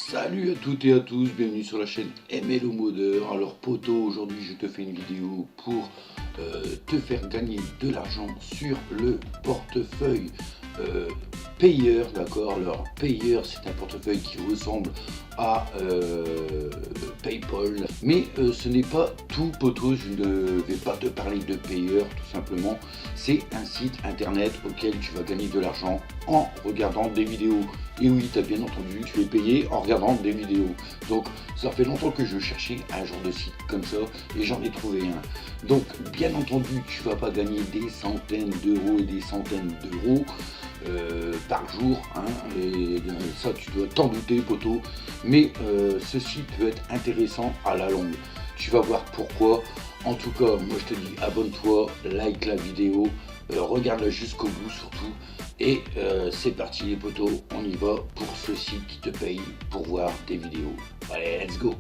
Salut à toutes et à tous, bienvenue sur la chaîne MLO Modeur. Alors poto, aujourd'hui je te fais une vidéo pour te faire gagner de l'argent sur le portefeuille payeur, d'accord. Alors payeur, c'est un portefeuille qui ressemble à PayPal, mais ce n'est pas tout poto. Je ne vais pas te parler de payeur, tout simplement. C'est un site internet auquel tu vas gagner de l'argent en regardant des vidéos. Et oui, tu as bien entendu, tu es payé en regardant des vidéos. Donc ça fait longtemps que je cherchais un genre de site comme ça et j'en ai trouvé un. Donc bien entendu, tu vas pas gagner des centaines d'euros et des centaines d'euros par jour, hein, et ça tu dois t'en douter poto, mais ce site peut être intéressant à la longue. Tu vas voir pourquoi. En tout cas, moi je te dis abonne-toi, like la vidéo, regarde-la jusqu'au bout surtout. Et c'est parti les potos, on y va pour ce site qui te paye pour voir des vidéos. Allez, let's go!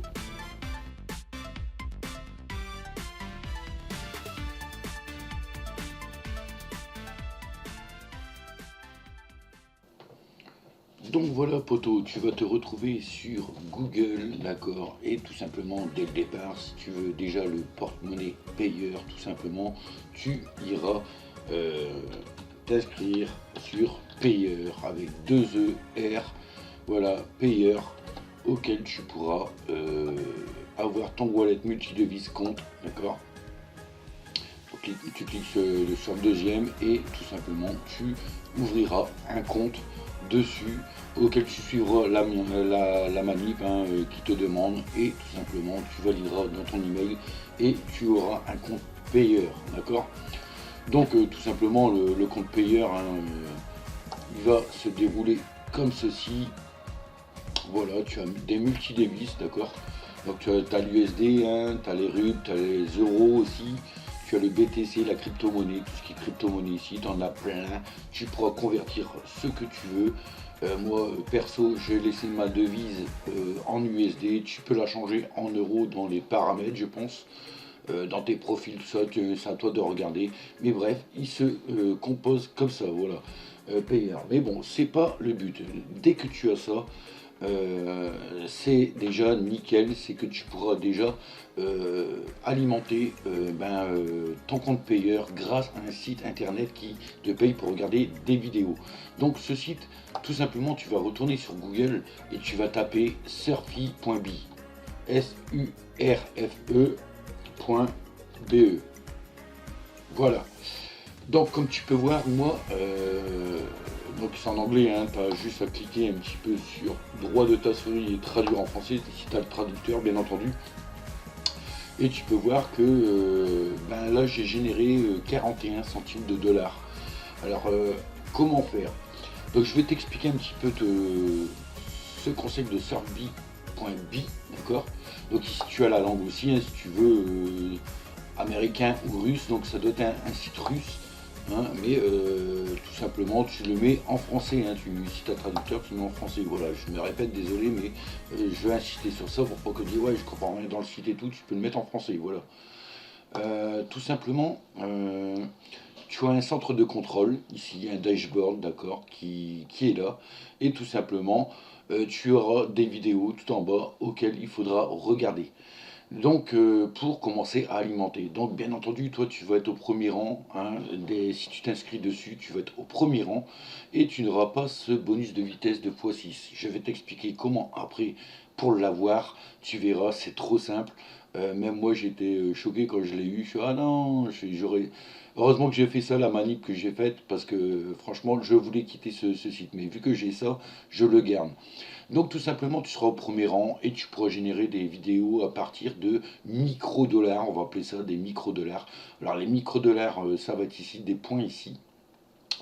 Donc voilà poto, tu vas te retrouver sur Google, d'accord, et tout simplement dès le départ, si tu veux déjà le porte-monnaie payeur, tout simplement, tu iras t'inscrire sur payeur avec deux E, R, voilà, payeur, auquel tu pourras avoir ton wallet multidevise compte, d'accord. Tu cliques sur le deuxième et tout simplement tu ouvriras un compte dessus auquel tu suivras la manip qui te demande et tout simplement tu valideras dans ton email et tu auras un compte payeur, d'accord. Donc tout simplement le compte payeur il va se dérouler comme ceci. Voilà, tu as des multidevises, d'accord. Donc tu as l'USD, tu as les RUB, tu as les euros aussi. Tu as le BTC, la crypto-monnaie, tout ce qui est crypto-monnaie ici, tu en as plein. Tu pourras convertir ce que tu veux. Moi, perso, j'ai laissé ma devise en USD. Tu peux la changer en euros dans les paramètres, je pense. Dans tes profils, tout ça, c'est à toi de regarder. Mais bref, il se compose comme ça, voilà. Payeur. Mais bon, c'est pas le but. Dès que tu as ça, c'est déjà nickel, c'est que tu pourras déjà alimenter ton compte payeur grâce à un site internet qui te paye pour regarder des vidéos. Donc ce site, tout simplement, tu vas retourner sur Google et tu vas taper surfy.be, surfe.be. Voilà. Donc comme tu peux voir, moi, donc c'est en anglais, tu as juste à cliquer un petit peu sur droit de ta souris et traduire en français, si tu as le traducteur bien entendu. Et tu peux voir que là j'ai généré 41 centimes de dollars. Alors comment faire? Donc je vais t'expliquer un petit peu ce concept de surfbee.be, d'accord. Donc ici tu as la langue aussi, si tu veux américain ou russe, donc ça doit être un site russe. Mais tout simplement tu le mets en français, si tu as traducteur tu le mets en français. Voilà, je me répète, désolé, mais je vais insister sur ça pour pas que tu dises ouais je comprends rien dans le site et tout, tu peux le mettre en français, voilà. Tout simplement tu as un centre de contrôle ici, un dashboard, d'accord, qui est là, et tout simplement tu auras des vidéos tout en bas auxquelles il faudra regarder. Donc pour commencer à alimenter. Donc bien entendu, toi tu vas être au premier rang, si tu t'inscris dessus, tu vas être au premier rang et tu n'auras pas ce bonus de vitesse de x6. Je vais t'expliquer comment après pour l'avoir, tu verras, c'est trop simple. Même moi j'étais choqué quand je l'ai eu, je suis ah non, j'aurais... Heureusement que j'ai fait ça, la manip que j'ai faite, parce que franchement je voulais quitter ce site, mais vu que j'ai ça, je le garde. Donc tout simplement, tu seras au premier rang et tu pourras générer des vidéos à partir de micro-dollars, on va appeler ça des micro-dollars. Alors les micro-dollars, ça va être ici, des points ici.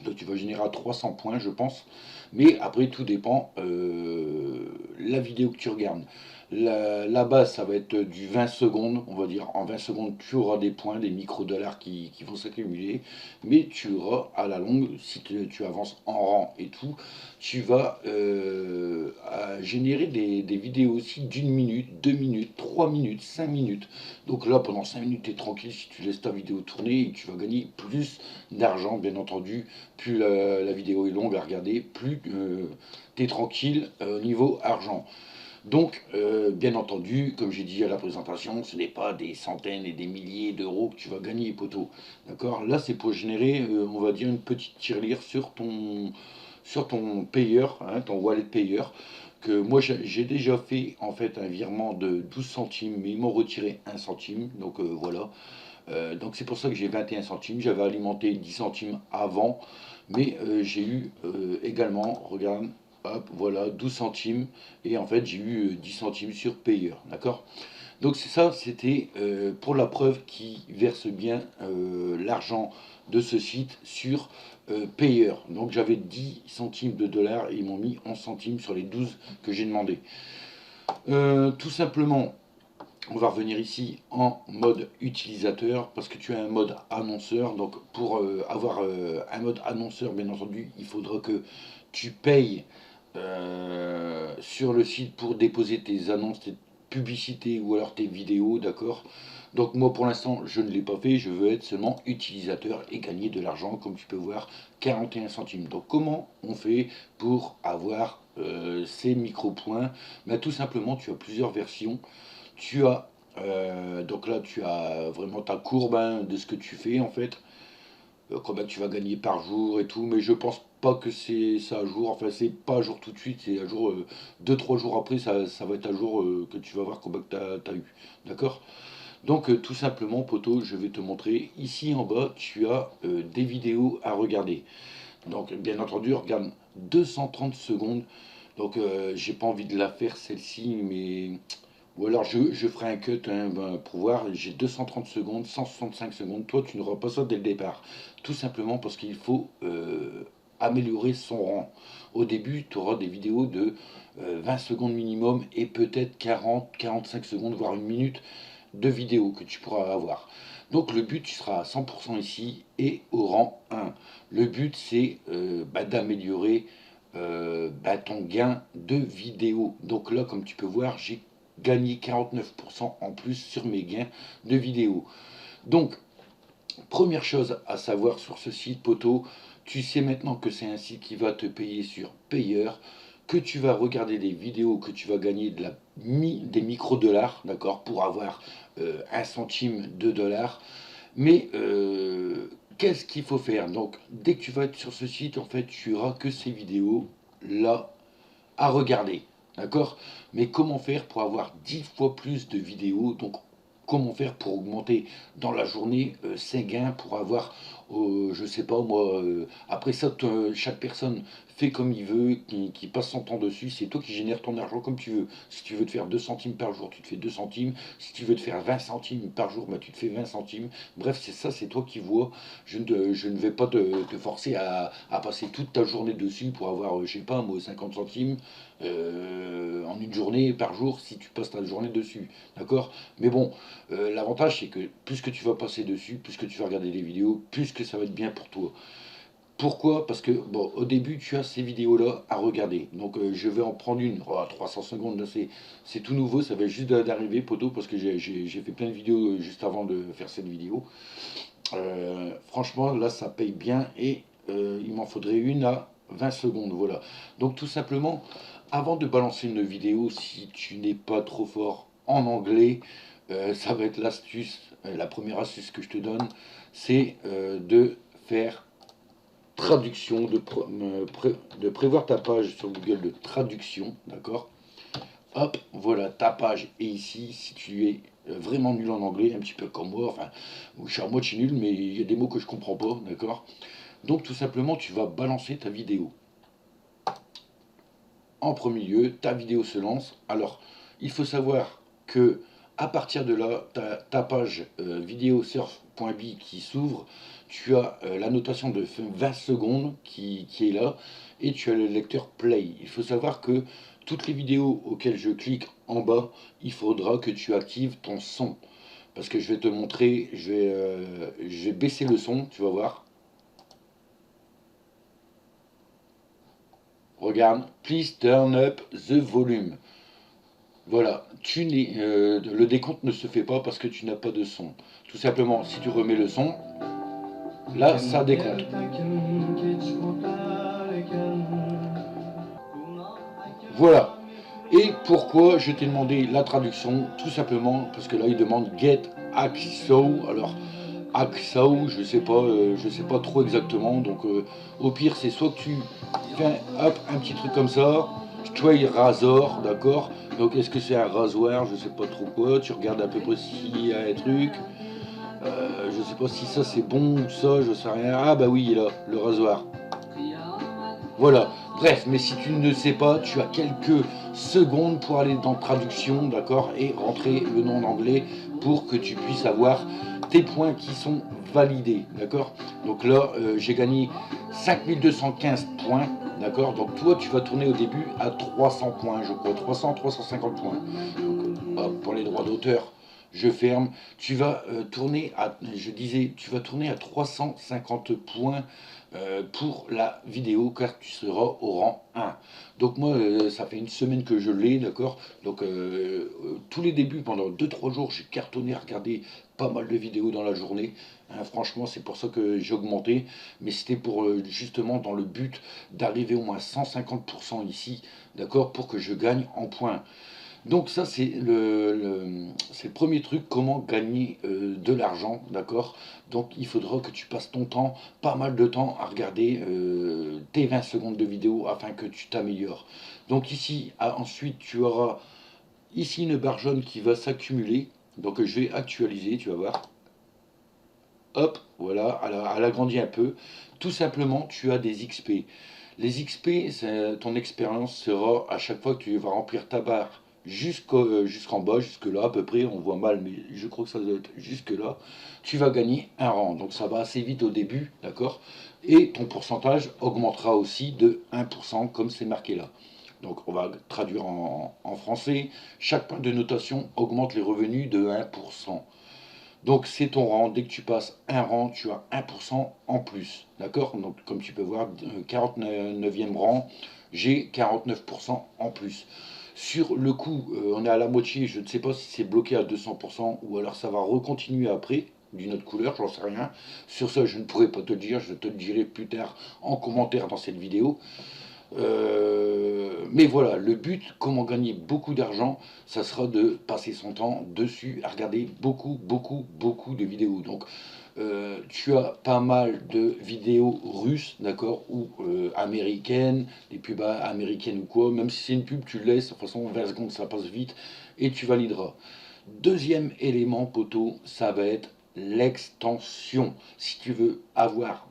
Donc tu vas générer à 300 points, je pense. Mais après, tout dépend la vidéo que tu regardes. La base, ça va être du 20 secondes, on va dire. En 20 secondes, tu auras des points, des micro-dollars qui vont s'accumuler. Mais tu auras, à la longue, si tu avances en rang et tout, tu vas générer des vidéos aussi d'une minute, 2 minutes, 3 minutes, 5 minutes. Donc là, pendant 5 minutes, tu es tranquille si tu laisses ta vidéo tourner et tu vas gagner plus d'argent, bien entendu. Plus la vidéo est longue à regarder, plus tu es tranquille au niveau argent. Donc, bien entendu, comme j'ai dit à la présentation, ce n'est pas des centaines et des milliers d'euros que tu vas gagner, poteau. D'accord? Là, c'est pour générer, on va dire, une petite tirelire sur ton payeur, hein, ton wallet payeur. Que moi, j'ai déjà fait en fait un virement de 12 centimes, mais ils m'ont retiré 1 centime. Donc voilà. Donc c'est pour ça que j'ai 21 centimes. J'avais alimenté 10 centimes avant, mais j'ai eu également, regarde, hop, voilà, 12 centimes. Et en fait, j'ai eu 10 centimes sur payeur. D'accord? Donc c'est ça, c'était pour la preuve qui verse bien l'argent de ce site sur payeur. Donc j'avais 10 centimes de dollars et ils m'ont mis 11 centimes sur les 12 que j'ai demandé. Tout simplement, on va revenir ici en mode utilisateur parce que tu as un mode annonceur. Donc pour avoir un mode annonceur, bien entendu, il faudra que tu payes sur le site pour déposer tes annonces, tes publicités ou alors tes vidéos, d'accord? Donc moi pour l'instant je ne l'ai pas fait, je veux être seulement utilisateur et gagner de l'argent comme tu peux voir 41 centimes. Donc comment on fait pour avoir ces micro-points? Ben, tout simplement tu as plusieurs versions. Tu as donc là tu as vraiment ta courbe hein, de ce que tu fais en fait, combien tu vas gagner par jour et tout, mais je pense pas que c'est ça à jour, enfin c'est pas à jour tout de suite, c'est à jour 2-3 jours après, ça va être à jour que tu vas voir combien tu as eu, d'accord? Donc tout simplement poteau, je vais te montrer, ici en bas tu as des vidéos à regarder. Donc bien entendu, regarde 230 secondes, donc j'ai pas envie de la faire celle-ci, mais ou alors je ferai un cut hein, ben, pour voir, j'ai 230 secondes, 165 secondes. Toi, tu n'auras pas ça dès le départ. Tout simplement parce qu'il faut améliorer son rang. Au début, tu auras des vidéos de 20 secondes minimum et peut-être 40, 45 secondes, voire une minute de vidéo que tu pourras avoir. Donc le but, tu seras à 100% ici et au rang 1. Le but, c'est bah, d'améliorer bah, ton gain de vidéo. Donc là, comme tu peux voir, j'ai gagné 49% en plus sur mes gains de vidéo. Donc, première chose à savoir sur ce site, poteau, tu sais maintenant que c'est un site qui va te payer sur payeur, que tu vas regarder des vidéos, que tu vas gagner des micro-dollars, d'accord, pour avoir 1 centime de dollar. Mais qu'est-ce qu'il faut faire? Donc, dès que tu vas être sur ce site, en fait, tu auras que ces vidéos là à regarder. D'accord? Mais comment faire pour avoir 10 fois plus de vidéos? Donc, comment faire pour augmenter dans la journée ses gains pour avoir, je sais pas moi, après ça, chaque personne fait comme il veut, qui passe son temps dessus. C'est toi qui génères ton argent comme tu veux. Si tu veux te faire 2 centimes par jour, tu te fais 2 centimes. Si tu veux te faire 20 centimes par jour, bah, tu te fais 20 centimes. Bref, c'est ça, c'est toi qui vois. Je ne vais pas te forcer à passer toute ta journée dessus pour avoir, je sais pas, moi, 50 centimes en une journée par jour si tu passes ta journée dessus. D'accord? Mais bon, l'avantage c'est que plus que tu vas passer dessus, plus que tu vas regarder les vidéos, plus que ça va être bien pour toi. Pourquoi? Parce que bon, au début tu as ces vidéos-là à regarder. Donc je vais en prendre une, oh, 300 secondes, là c'est tout nouveau, ça va juste d'arriver, poteau, parce que j'ai fait plein de vidéos juste avant de faire cette vidéo. Franchement, là ça paye bien et il m'en faudrait une à 20 secondes, voilà. Donc tout simplement, avant de balancer une vidéo, si tu n'es pas trop fort en anglais, ça va être l'astuce, la première astuce que je te donne, c'est de faire traduction, de prévoir ta page sur Google de traduction, d'accord? Hop, voilà, ta page est ici. Si tu es vraiment nul en anglais, un petit peu comme moi, enfin, je suis à moitié nul, mais il y a des mots que je comprends pas, d'accord? Donc tout simplement, tu vas balancer ta vidéo. En premier lieu, ta vidéo se lance. Alors, il faut savoir que à partir de là, ta page videosurf.bi qui s'ouvre, tu as la notation de 20 secondes qui est là, et tu as le lecteur play. Il faut savoir que toutes les vidéos auxquelles je clique en bas, il faudra que tu actives ton son. Parce que je vais te montrer, je vais baisser le son, tu vas voir. Regarde, please turn up the volume. Voilà, le décompte ne se fait pas parce que tu n'as pas de son. Tout simplement, si tu remets le son, là, ça décompte. Voilà. Et pourquoi je t'ai demandé la traduction? Tout simplement parce que là il demande get hacksaw. Alors hacksaw, je sais pas trop exactement. Donc au pire c'est soit que tu fais un petit truc comme ça, tray razor, d'accord. Donc est-ce que c'est un rasoir? Je sais pas trop quoi. Tu regardes à peu près s'il y a un truc. Je sais pas si ça c'est bon ou ça, je sais rien. Ah bah oui, il est là, le rasoir. Voilà, bref, mais si tu ne sais pas, tu as quelques secondes pour aller dans traduction, d'accord, et rentrer le nom en anglais pour que tu puisses avoir tes points qui sont validés, d'accord. Donc là, j'ai gagné 5215 points, d'accord. Donc toi, tu vas tourner au début à 300 points, je crois, 350 points. Donc, pour les droits d'auteur, je ferme. Tu vas tourner à, je disais, tu vas tourner à 350 points pour la vidéo car tu seras au rang 1. Donc moi, ça fait une semaine que je l'ai, d'accord. Donc tous les débuts, pendant 2-3 jours, j'ai cartonné à regarder pas mal de vidéos dans la journée. Hein, franchement, c'est pour ça que j'ai augmenté. Mais c'était pour justement dans le but d'arriver au moins 150% ici, d'accord, pour que je gagne en points. Donc ça c'est c'est le premier truc, comment gagner de l'argent, d'accord. Donc il faudra que tu passes ton temps, pas mal de temps à regarder tes 20 secondes de vidéo afin que tu t'améliores. Donc ici, ensuite tu auras ici une barre jaune qui va s'accumuler. Donc je vais actualiser, tu vas voir. Hop, voilà, elle agrandit un peu. Tout simplement, tu as des XP. Les XP, ton expérience sera à chaque fois que tu vas remplir ta barre jusqu'en bas, jusque là à peu près, on voit mal, mais je crois que ça doit être jusque là, tu vas gagner un rang. Donc ça va assez vite au début, d'accord. Et ton pourcentage augmentera aussi de 1%, comme c'est marqué là. Donc on va traduire en français. Chaque point de notation augmente les revenus de 1%. Donc c'est ton rang, dès que tu passes un rang, tu as 1% en plus. D'accord. Donc comme tu peux voir, 49e rang, j'ai 49% en plus. Sur le coup, on est à la moitié, je ne sais pas si c'est bloqué à 200% ou alors ça va recontinuer après, d'une autre couleur, j'en sais rien. Sur ça, je ne pourrai pas te le dire, je te le dirai plus tard en commentaire dans cette vidéo. Mais voilà, le but, comment gagner beaucoup d'argent, ça sera de passer son temps dessus à regarder beaucoup, beaucoup, beaucoup de vidéos. Donc, tu as pas mal de vidéos russes, d'accord, ou américaines, des pubs américaines ou quoi. Même si c'est une pub, tu le laisses, de toute façon, 20 secondes, ça passe vite, et tu valideras. Deuxième élément, poteau, ça va être l'extension. Si tu veux avoir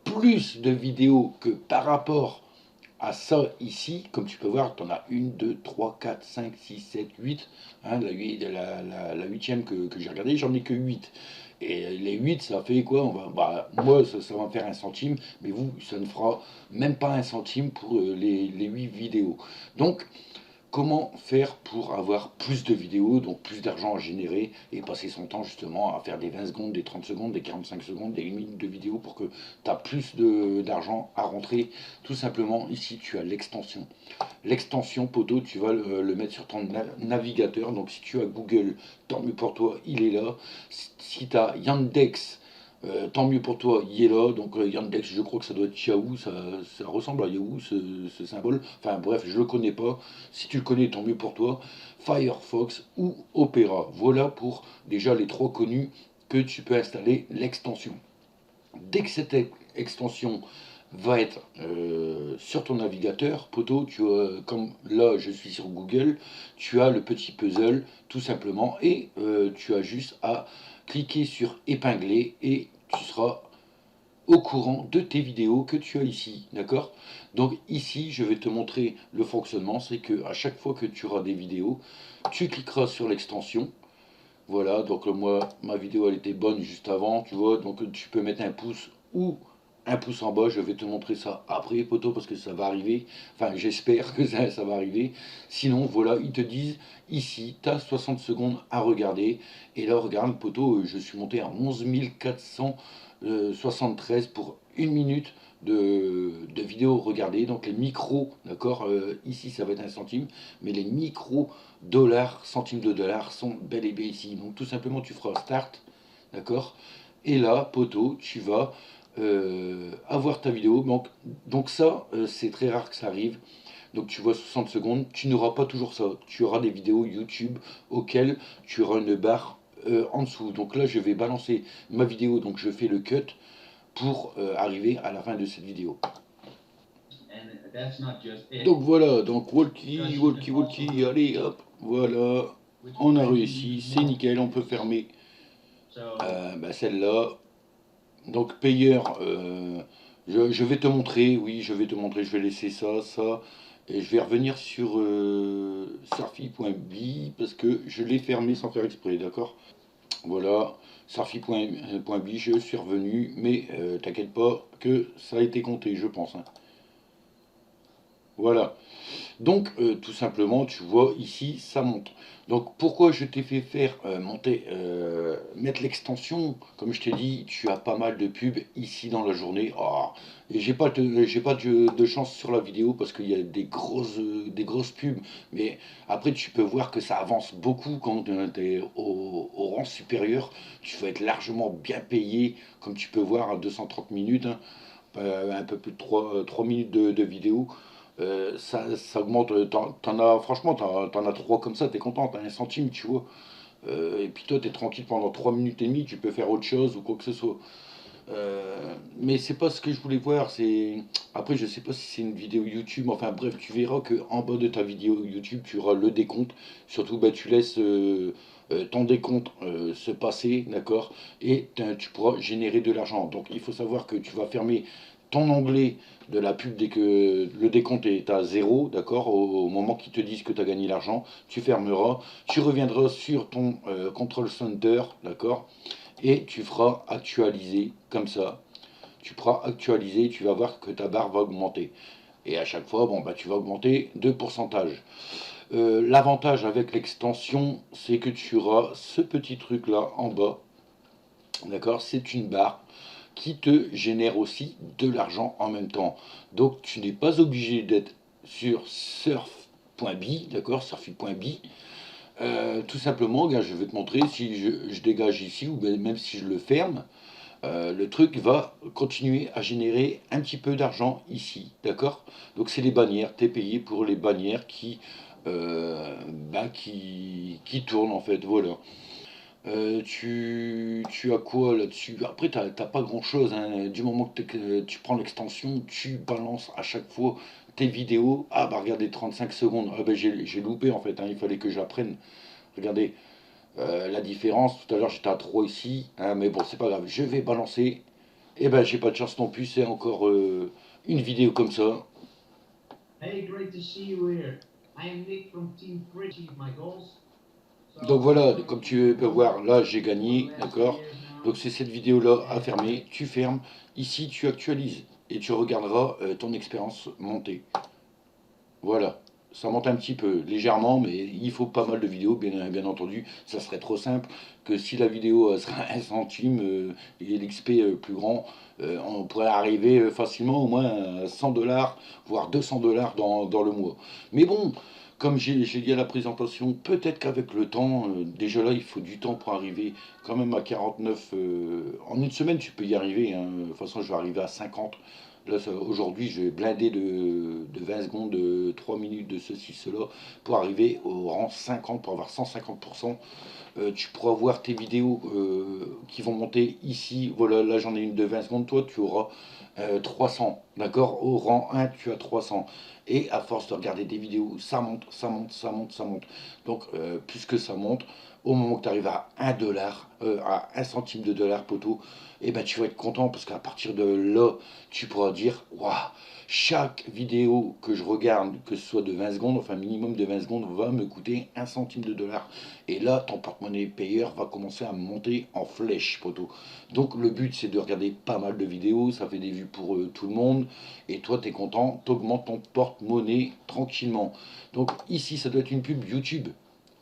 plus de vidéos que par rapport à ça ici, comme tu peux voir, tu en as 1, 2, 3, 4, 5, 6, 7, 8. Hein, la huitième que j'ai regardé, j'en ai que 8. Et les 8, ça fait quoi? Moi, ça va me faire un centime, mais vous, ça ne fera même pas un centime pour les 8 vidéos. Donc, comment faire pour avoir plus de vidéos, donc plus d'argent à générer et passer son temps justement à faire des 20 secondes, des 30 secondes, des 45 secondes, des 1 minute de vidéo pour que tu as plus d'argent à rentrer. Tout simplement, ici, tu as l'extension. L'extension poteau, tu vas le mettre sur ton navigateur. Donc si tu as Google, tant mieux pour toi, il est là. Si tu as Yandex, tant mieux pour toi, il est là. Donc Yandex, je crois que ça doit être Yahoo, ça ressemble à Yahoo ce symbole. Enfin bref, je le connais pas. Si tu le connais, tant mieux pour toi. Firefox ou Opera. Voilà pour déjà les trois connus que tu peux installer l'extension. Dès que cette extension va être sur ton navigateur, poteau, tu as, comme là je suis sur Google, tu as le petit puzzle tout simplement et tu as juste à cliquer sur épingler et tu seras au courant de tes vidéos que tu as ici, d'accord. Donc ici je vais te montrer le fonctionnement, c'est que à chaque fois que tu auras des vidéos, tu cliqueras sur l'extension. Voilà, donc moi ma vidéo elle était bonne juste avant, tu vois, donc tu peux mettre un pouce ou un pouce en bas, je vais te montrer ça après poteau parce que ça va arriver, enfin j'espère que ça va arriver, sinon voilà, ils te disent ici, tu as 60 secondes à regarder, et là regarde poteau, je suis monté à 11 473 pour une minute de vidéo regardée, donc les micros, d'accord, ici ça va être un centime, mais les micros dollars, centimes de dollars sont bel et bien ici, donc tout simplement tu feras start, d'accord, et là poteau, tu vas avoir ta vidéo. Donc ça, c'est très rare que ça arrive. Donc tu vois 60 secondes, tu n'auras pas toujours ça. Tu auras des vidéos YouTube auxquelles tu auras une barre en dessous. Donc là, je vais balancer ma vidéo, donc je fais le cut pour arriver à la fin de cette vidéo. Donc voilà, donc walkie, walkie, walkie, allez hop, voilà, on a réussi, c'est nickel, on peut fermer celle-là. Donc payeur, je vais te montrer, oui, je vais te montrer, je vais laisser ça, ça, et je vais revenir sur Sarfi.bi parce que je l'ai fermé sans faire exprès, d'accord? Voilà, Sarfi.bi, je suis revenu, mais t'inquiète pas que ça a été compté, je pense, hein. Voilà. Donc, tout simplement, tu vois ici, ça monte. Donc, pourquoi je t'ai fait faire monter, mettre l'extension? Comme je t'ai dit, tu as pas mal de pubs ici dans la journée. Ah, et j'ai pas de chance sur la vidéo parce qu'il y a des grosses pubs. Mais après, tu peux voir que ça avance beaucoup quand tu es au rang supérieur. Tu vas être largement bien payé, comme tu peux voir à 230 minutes, hein, un peu plus de 3 minutes de vidéo. Ça augmente, franchement, t'en as trois comme ça, t'es content, t'as 1 centime, tu vois. Et puis toi, t'es tranquille pendant 3 minutes et demie, tu peux faire autre chose ou quoi que ce soit. Mais c'est pas ce que je voulais voir, Après, je sais pas si c'est une vidéo YouTube, enfin bref, tu verras que en bas de ta vidéo YouTube, tu auras le décompte. Surtout, bah, tu laisses ton décompte se passer, d'accord? Et tu pourras générer de l'argent. Donc, il faut savoir que tu vas fermer ton onglet de la pub dès que le décompte est à zéro, d'accord, au moment qu'ils te disent que tu as gagné l'argent, tu fermeras, tu reviendras sur ton control center, d'accord, et tu feras actualiser comme ça. Tu pourras actualiser, tu vas voir que ta barre va augmenter. Et à chaque fois, bon, bah, tu vas augmenter de pourcentage. L'avantage avec l'extension, c'est que tu auras ce petit truc là en bas, d'accord, c'est une barre qui te génère aussi de l'argent en même temps. Donc tu n'es pas obligé d'être sur surf.bi, d'accord, surfi.bi. Tout simplement, regarde, je vais te montrer si je dégage ici ou même si je le ferme, le truc va continuer à générer un petit peu d'argent ici, d'accord? Donc c'est les bannières, tu es payé pour les bannières qui tournent en fait, voilà. Tu as quoi là-dessus? Après, t'as pas grand-chose, hein. Du moment que tu prends l'extension, tu balances à chaque fois tes vidéos. Ah bah regardez, 35 secondes. Ah bah j'ai loupé en fait, hein. Il fallait que j'apprenne. Regardez la différence. Tout à l'heure j'étais à 3 ici, hein, mais bon, c'est pas grave. Je vais balancer. Et ben j'ai pas de chance non plus, c'est encore une vidéo comme ça. Hey, great to see you here. I am Nick from Team Bridge, my goals. Donc voilà, comme tu peux voir, là j'ai gagné, d'accord? Donc c'est cette vidéo-là à fermer, tu fermes, ici tu actualises et tu regarderas ton expérience monter. Voilà, ça monte un petit peu, légèrement, mais il faut pas mal de vidéos, bien entendu. Ça serait trop simple que si la vidéo serait 1 centime et l'XP plus grand, on pourrait arriver facilement au moins à 100 $, voire 200 $ dans le mois. Mais bon, comme j'ai dit à la présentation, peut-être qu'avec le temps, déjà là, il faut du temps pour arriver quand même à 49. En une semaine, tu peux y arriver, hein. De toute façon, je vais arriver à 50. Là, aujourd'hui, je vais blinder de 20 secondes, de 3 minutes, de ceci, cela, pour arriver au rang 50, pour avoir 150%. Tu pourras voir tes vidéos qui vont monter ici. Voilà, là, j'en ai une de 20 secondes. Toi, tu auras 300. D'accord? Au rang 1, tu as 300. Et à force de regarder des vidéos, ça monte, ça monte, ça monte, ça monte. Donc, puisque ça monte, au moment que tu arrives à 1 $, à 1 centime de dollar, poteau, et ben tu vas être content parce qu'à partir de là, tu pourras dire, waouh, chaque vidéo que je regarde, que ce soit de 20 secondes, enfin minimum de 20 secondes, va me coûter 1 centime de dollar. Et là, ton porte-monnaie payeur va commencer à monter en flèche, poteau. Donc le but, c'est de regarder pas mal de vidéos, ça fait des vues pour tout le monde, et toi, tu es content, tu augmentes ton porte-monnaie tranquillement. Donc ici, ça doit être une pub YouTube.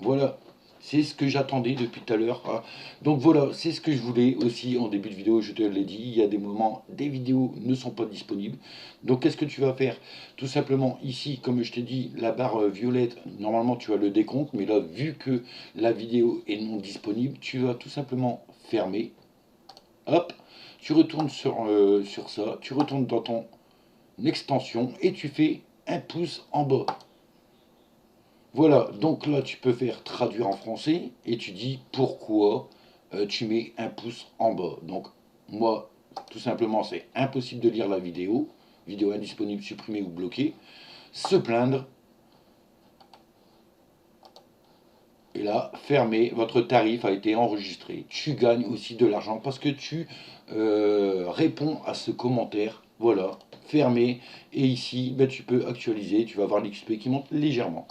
Voilà. C'est ce que j'attendais depuis tout à l'heure, hein. Donc voilà, c'est ce que je voulais aussi en début de vidéo, je te l'ai dit, il y a des moments, des vidéos ne sont pas disponibles. Donc qu'est-ce que tu vas faire? Tout simplement ici, comme je t'ai dit, la barre violette, normalement tu as le décompte, mais là, vu que la vidéo est non disponible, tu vas tout simplement fermer. Hop, tu retournes sur ça, tu retournes dans ton extension et tu fais un pouce en bas. Voilà, donc là tu peux faire traduire en français et tu dis pourquoi tu mets un pouce en bas. Donc moi, tout simplement, c'est impossible de lire la vidéo, vidéo indisponible, supprimée ou bloquée, se plaindre, et là, fermé, votre tarif a été enregistré. Tu gagnes aussi de l'argent parce que tu réponds à ce commentaire. Voilà, fermé. Et ici, ben, tu peux actualiser, tu vas voir l'XP qui monte légèrement.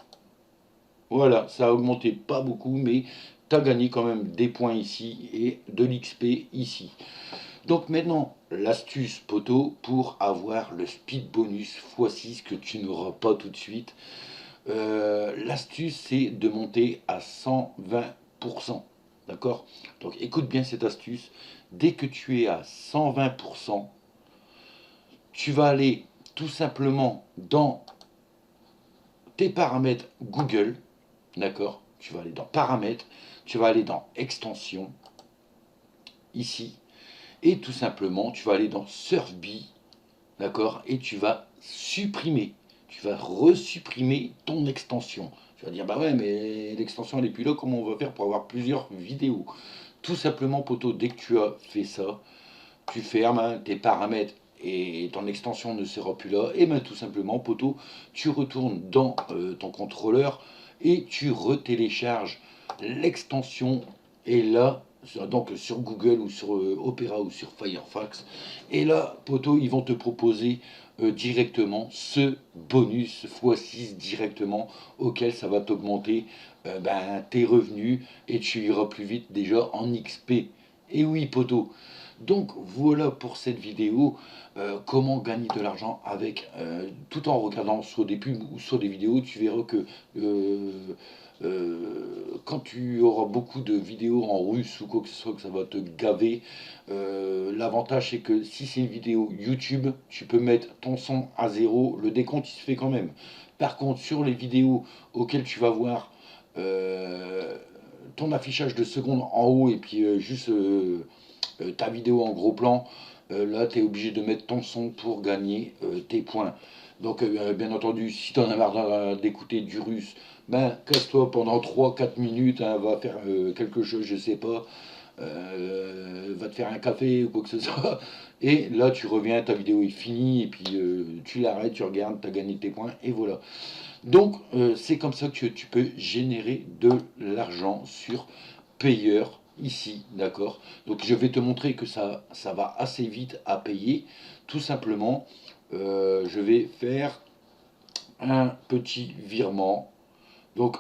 Voilà, ça a augmenté pas beaucoup, mais tu as gagné quand même des points ici et de l'XP ici. Donc maintenant, l'astuce poteau pour avoir le speed bonus x6 que tu n'auras pas tout de suite. L'astuce, c'est de monter à 120%. D'accord? Donc écoute bien cette astuce. Dès que tu es à 120%, tu vas aller tout simplement dans tes paramètres Google. D'accord? Tu vas aller dans paramètres, tu vas aller dans extension, ici, et tout simplement, tu vas aller dans SurfBee, d'accord? Et tu vas supprimer, tu vas resupprimer ton extension. Tu vas dire, bah ouais, mais l'extension elle n'est plus là, comment on va faire pour avoir plusieurs vidéos? Tout simplement, poteau, dès que tu as fait ça, tu fermes hein, tes paramètres et ton extension ne sera plus là. Et bien tout simplement, poteau, tu retournes dans ton contrôleur et tu retélécharges l'extension. Et là, donc sur Google ou sur Opera ou sur Firefox. Et là, poteau, ils vont te proposer directement ce bonus x6 directement auquel ça va t'augmenter ben, tes revenus et tu iras plus vite déjà en XP. Et oui, poteau. Donc voilà pour cette vidéo, comment gagner de l'argent avec, tout en regardant soit des pubs ou soit des vidéos, tu verras que quand tu auras beaucoup de vidéos en russe ou quoi que ce soit, que ça va te gaver, l'avantage c'est que si c'est une vidéo YouTube, tu peux mettre ton son à zéro, le décompte il se fait quand même. Par contre sur les vidéos auxquelles tu vas voir ton affichage de secondes en haut et puis juste ta vidéo en gros plan, là tu es obligé de mettre ton son pour gagner tes points. Donc bien entendu, si tu en as marre d'écouter du russe, ben casse-toi pendant 3 4 minutes, hein, va faire quelque chose, je sais pas, va te faire un café ou quoi que ce soit, et là tu reviens, ta vidéo est finie, et puis tu l'arrêtes, tu regardes, tu as gagné tes points, et voilà. Donc c'est comme ça que tu peux générer de l'argent sur payeur ici, d'accord? Donc je vais te montrer que ça va assez vite à payer. Tout simplement, je vais faire un petit virement. Donc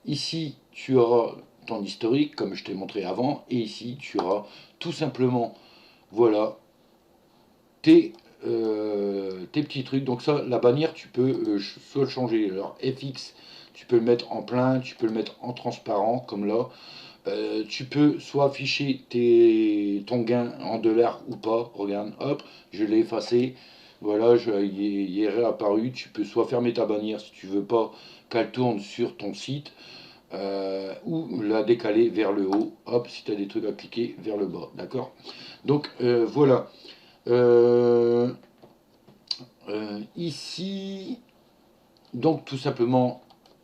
ici, tu auras ton historique, comme je t'ai montré avant, et ici, tu auras tout simplement, voilà, tes petits trucs. Donc ça, la bannière, tu peux soit le changer. Alors FX, tu peux le mettre en plein, tu peux le mettre en transparent, comme là. Tu peux soit afficher ton gain en dollars ou pas. Regarde, hop, je l'ai effacé. Voilà, il est réapparu. Tu peux soit fermer ta bannière si tu veux pas qu'elle tourne sur ton site, ou la décaler vers le haut. Hop, si tu as des trucs à cliquer, vers le bas. D'accord? Donc voilà. Euh, ici, donc tout simplement,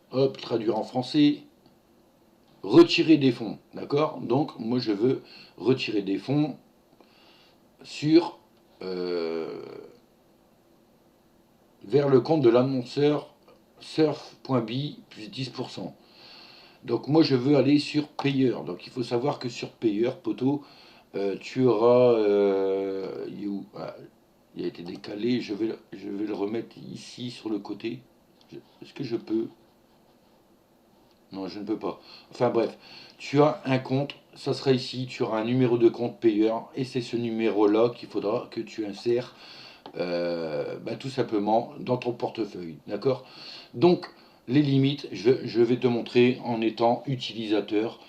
hop, traduire en français. Retirer des fonds, d'accord? Donc moi je veux retirer des fonds sur vers le compte de l'annonceur surf.bi plus 10%. Donc moi je veux aller sur payeur. Donc il faut savoir que sur payeur, poteau, tu auras il a été décalé, je vais le remettre ici sur le côté. Est-ce que je peux? Non, je ne peux pas. Enfin bref, tu as un compte, ça sera ici, tu auras un numéro de compte payeur, et c'est ce numéro-là qu'il faudra que tu insères bah, tout simplement dans ton portefeuille. D'accord? Donc, les limites, je vais te montrer en étant utilisateur.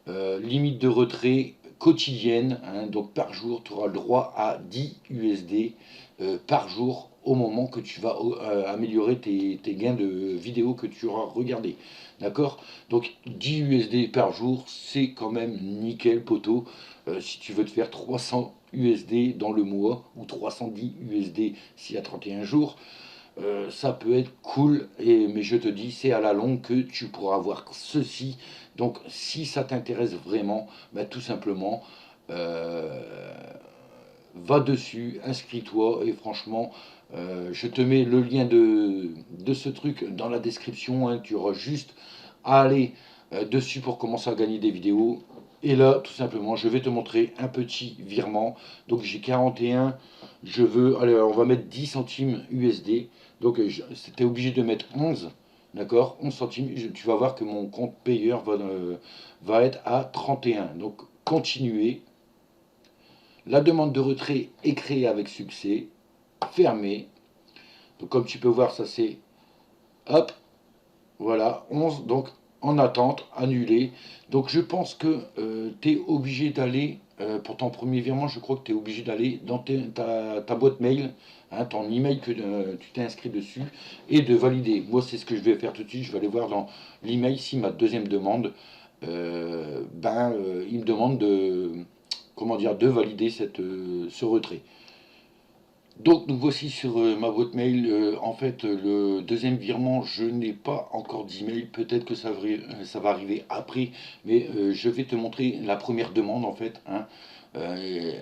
Limite de retrait quotidienne, hein, donc par jour, tu auras le droit à 10 USD par jour au moment que tu vas améliorer tes gains de vidéos que tu auras regardé. D'accord? Donc 10 USD par jour, c'est quand même nickel, poteau. Si tu veux te faire 300 USD dans le mois, ou 310 USD s'il y a 31 jours, ça peut être cool, mais je te dis, c'est à la longue que tu pourras avoir ceci. Donc, si ça t'intéresse vraiment, bah, tout simplement, euh, va dessus, inscris-toi, et franchement, je te mets le lien de ce truc dans la description, hein. Tu auras juste à aller dessus pour commencer à gagner des vidéos. Et là, tout simplement, je vais te montrer un petit virement. Donc j'ai 41, je veux, allez, on va mettre 10 centimes USD. Donc c'était obligé de mettre 11, d'accord, 11 centimes. Tu vas voir que mon compte payeur va être à 31. Donc continuez. La demande de retrait est créée avec succès. Fermée. Donc comme tu peux voir, ça c'est, hop, voilà, 11, donc en attente, annulé. Donc je pense que tu es obligé d'aller, pour ton premier virement, je crois que tu es obligé d'aller dans ta boîte mail, hein, ton email que tu t'es inscrit dessus, et de valider. Moi, c'est ce que je vais faire tout de suite. Je vais aller voir dans l'email si ma deuxième demande, il me demande de, comment dire, de valider ce retrait. Donc nous voici sur ma boîte mail. En fait, le deuxième virement, je n'ai pas encore d'email. Peut-être que ça va arriver après, mais je vais te montrer la première demande en fait, hein. Euh,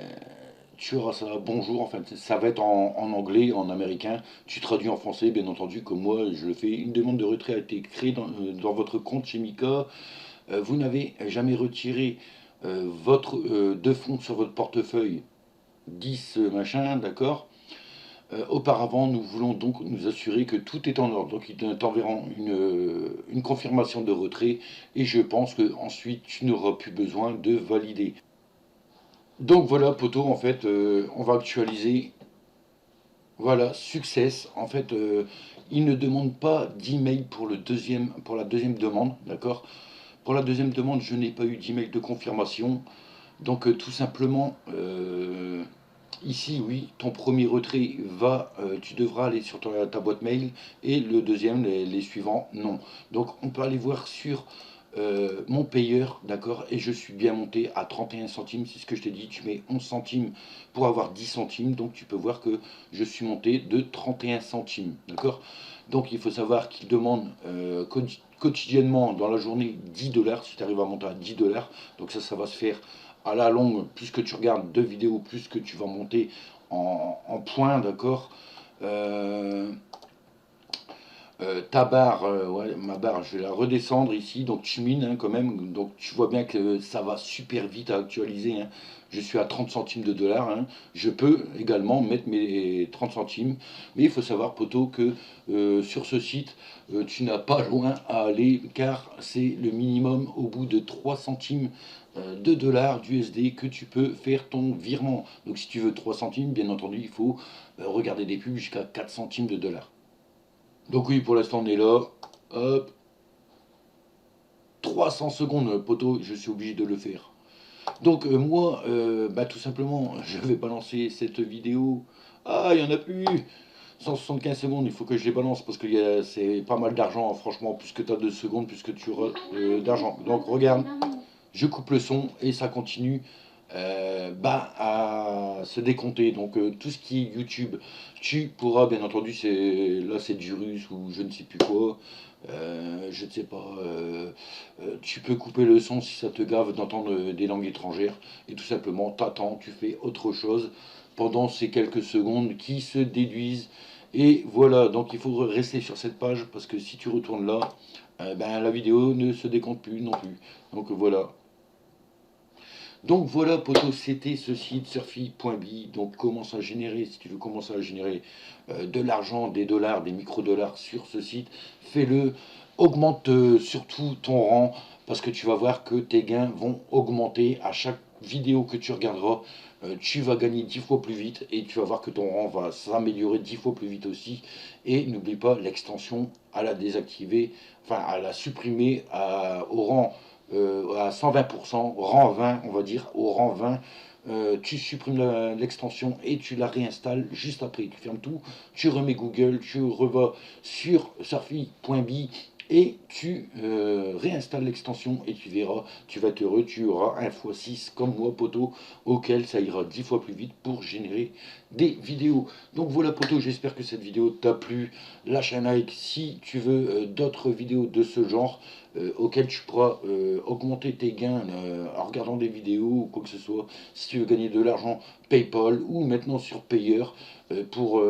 Tu auras ça, bonjour, en fait, ça va être en anglais, en américain. Tu traduis en français, bien entendu, comme moi, je le fais. Une demande de retrait a été créée dans votre compte chez Mika. Vous n'avez jamais retiré de fonds sur votre portefeuille 10 machin, d'accord. Auparavant, nous voulons donc nous assurer que tout est en ordre. Donc, ils t'enverront une confirmation de retrait et je pense que ensuite tu n'auras plus besoin de valider. Donc voilà, poto, en fait, on va actualiser. Voilà, success. En fait, ils ne demandent pas d'email pour la deuxième demande, d'accord. Pour la deuxième demande, je n'ai pas eu d'email de confirmation. Donc, tout simplement, ici, oui, ton premier retrait tu devras aller sur ta boîte mail et le deuxième, les suivants, non. Donc on peut aller voir sur mon payeur, d'accord, et je suis bien monté à 31 centimes, c'est ce que je t'ai dit, tu mets 11 centimes pour avoir 10 centimes, donc tu peux voir que je suis monté de 31 centimes, d'accord. Donc il faut savoir qu'il demande quotidiennement dans la journée 10 dollars, si tu arrives à monter à 10 dollars, donc ça va se faire à la longue, plus que tu regardes deux vidéos, plus que tu vas monter en points, d'accord. euh, Ta barre, ouais, ma barre, je vais la redescendre ici, donc tu mines hein, quand même, donc tu vois bien que ça va super vite à actualiser, hein. Je suis à 30 centimes de dollars, hein. Je peux également mettre mes 30 centimes, mais il faut savoir, poto, que sur ce site, tu n'as pas loin à aller, car c'est le minimum au bout de 3 centimes de dollars d'USD que tu peux faire ton virement. Donc si tu veux 3 centimes, bien entendu, il faut regarder des pubs jusqu'à 4 centimes de dollars. Donc oui, pour l'instant on est là. Hop, 300 secondes, poteau, je suis obligé de le faire. Donc moi, tout simplement, je vais balancer cette vidéo. Ah, il n'y en a plus 175 secondes, il faut que je les balance parce que c'est pas mal d'argent, hein, franchement, plus que tu as de secondes, plus que tu auras d'argent. Donc regarde, je coupe le son et ça continue à se décompter. Donc tout ce qui est YouTube, tu pourras bien entendu, là c'est du russe ou je ne sais plus quoi. Je ne sais pas, tu peux couper le son si ça te gave d'entendre des langues étrangères et tout simplement t'attends, tu fais autre chose pendant ces quelques secondes qui se déduisent. Et voilà, donc il faut rester sur cette page parce que si tu retournes là, la vidéo ne se décompte plus non plus. Donc voilà. Donc voilà, poto, c'était ce site surfi.bi. Donc commence à générer, si tu veux commencer à générer de l'argent, des dollars, des micro-dollars sur ce site, fais-le. Augmente surtout ton rang parce que tu vas voir que tes gains vont augmenter à chaque vidéo que tu regarderas. Tu vas gagner 10 fois plus vite et tu vas voir que ton rang va s'améliorer 10 fois plus vite aussi. Et n'oublie pas l'extension à la désactiver, enfin à la supprimer au rang à 120%, rang 20, on va dire, au rang 20, tu supprimes l'extension et tu la réinstalles juste après. Tu fermes tout, tu remets Google, tu revas sur surfi.bi, et tu réinstalles l'extension et tu verras, tu vas être heureux, tu auras 1x6 comme moi poto, auquel ça ira 10 fois plus vite pour générer des vidéos. Donc voilà poto, j'espère que cette vidéo t'a plu. Lâche un like si tu veux d'autres vidéos de ce genre auxquelles tu pourras augmenter tes gains en regardant des vidéos ou quoi que ce soit. Si tu veux gagner de l'argent, PayPal ou maintenant sur Payer pour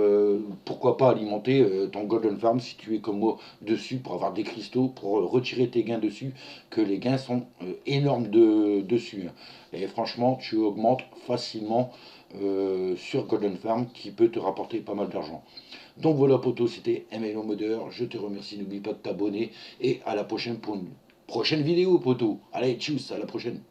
pourquoi pas alimenter ton Golden Farm si tu es comme moi dessus pour avoir des cristaux, pour retirer tes gains dessus, que les gains sont énormes dessus. Hein. Et franchement, tu augmentes facilement sur Golden Farm qui peut te rapporter pas mal d'argent. Donc voilà poto, c'était MLO Modeur, je te remercie, n'oublie pas de t'abonner et à la prochaine pour une prochaine vidéo poto. Allez, tchuss, à la prochaine.